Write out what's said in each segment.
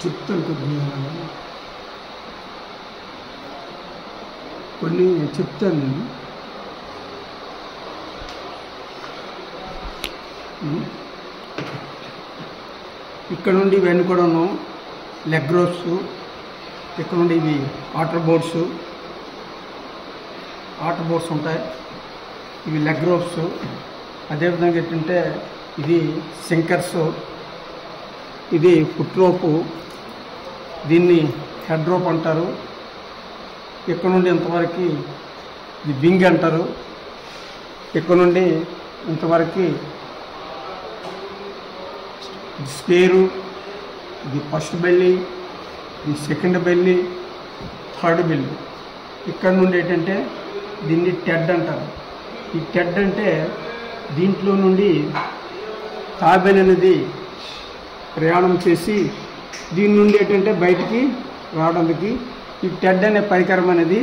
చెప్తాను కొద్దిగా కొన్ని చెప్తాను నేను. ఇక్కడ నుండి ఇవన్నీ కూడాను లెగ్ రోప్స్, ఇక్కడ నుండి ఇవి వాటర్ బోట్స్ ఉంటాయి, ఇవి లెగ్ రోప్స్. అదేవిధంగా ఏంటంటే ఇది సింకర్స్, ఇది ఫుట్ రోపు, దీన్ని హెడ్ రోప్ అంటారు. ఇక్కడ నుండి ఇంతవరకు ఇది వింగ్ అంటారు. ఇక్కడ నుండి ఇంతవరకు స్పేరు, ఇది ఫస్ట్ బెల్లి, ఇది సెకండ్ బెల్లి, థర్డ్ బెల్లి. ఇక్కడ నుండి ఏంటంటే దీన్ని టెడ్ అంటారు. ఈ టెడ్ అంటే దీంట్లో నుండి తాబేలు అనేది ప్రయాణం చేసి దీని నుండి ఏంటంటే బయటికి రావడానికి ఈ టెడ్ అనే పరికరం అనేది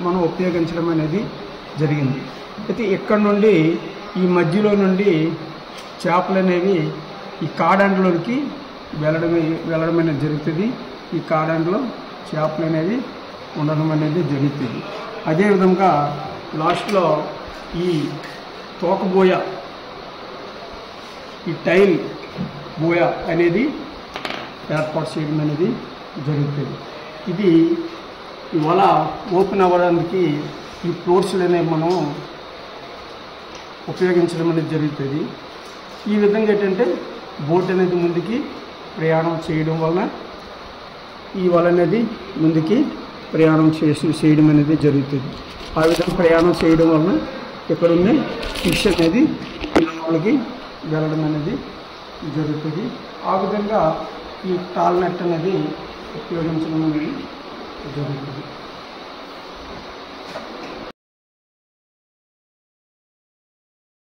మనం ఉపయోగించడం అనేది జరిగింది. అయితే ఇక్కడ నుండి ఈ మధ్యలో నుండి చేపలు అనేవి ఈ కాడండ్లోకి వెళ్ళడం అనేది జరుగుతుంది. ఈ కాడండ్లో చేపలు అనేవి ఉండడం అనేది జరుగుతుంది. అదేవిధంగా లాస్ట్లో ఈ తోకబోయ, ఈ టైల్ బోయ అనేది ఏర్పాటు చేయడం అనేది జరుగుతుంది. ఇది ఈ వల ఓపెన్ అవ్వడానికి ఈ ఫ్లోర్స్లు అనేవి మనం ఉపయోగించడం అనేది జరుగుతుంది. ఈ విధంగా ఏంటంటే బోట్ అనేది ముందుకి ప్రయాణం చేయడం వలన ఈ వల అనేది ముందుకి ప్రయాణం చేయడం అనేది జరుగుతుంది. ఆ విధంగా ప్రయాణం చేయడం వలన ఇక్కడ ఉన్న ఫిష్ అనేది లోపలికి వెళ్ళడం అనేది జరుగుతుంది. ఆ విధంగా ఈ టాల్ నెట్ అనేది ఉపయోగించడం అనేది జరుగుతుంది.